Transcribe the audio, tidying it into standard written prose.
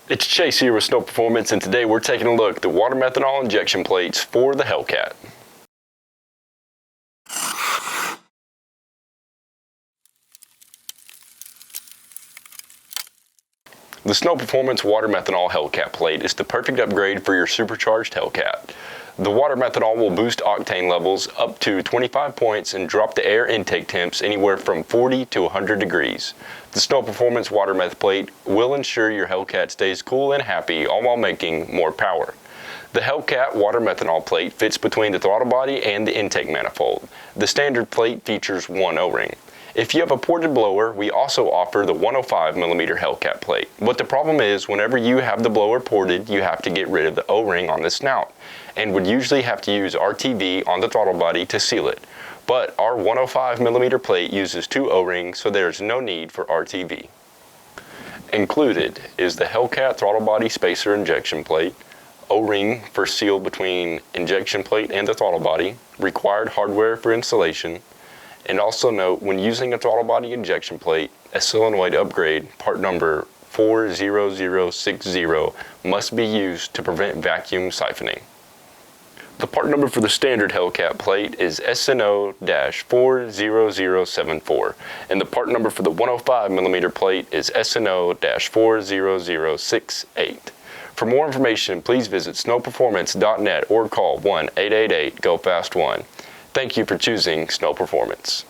It's Chase here with Snow Performance, and today we're taking a look at the water methanol injection plates for the Hellcat. The Snow Performance Water Methanol Hellcat plate is the perfect upgrade for your supercharged Hellcat. The water methanol will boost octane levels up to 25 points and drop the air intake temps anywhere from 40 to 100 degrees. The Snow Performance Water Meth plate will ensure your Hellcat stays cool and happy, all while making more power. The Hellcat water methanol plate fits between the throttle body and the intake manifold. The standard plate features one O-ring. If you have a ported blower, we also offer the 105mm Hellcat plate. But the problem is, whenever you have the blower ported, you have to get rid of the O-ring on the snout, and would usually have to use RTV on the throttle body to seal it. But our 105mm plate uses two O-rings, so there's no need for RTV. Included is the Hellcat throttle body spacer injection plate, O-ring for seal between injection plate and the throttle body, required hardware for installation, and also note, when using a throttle body injection plate, a solenoid upgrade, part number 40060, must be used to prevent vacuum siphoning. The part number for the standard Hellcat plate is SNO-40074, and the part number for the 105mm plate is SNO-40068. For more information, please visit snowperformance.net or call 1-888-GO-FAST-1. Thank you for choosing Snow Performance.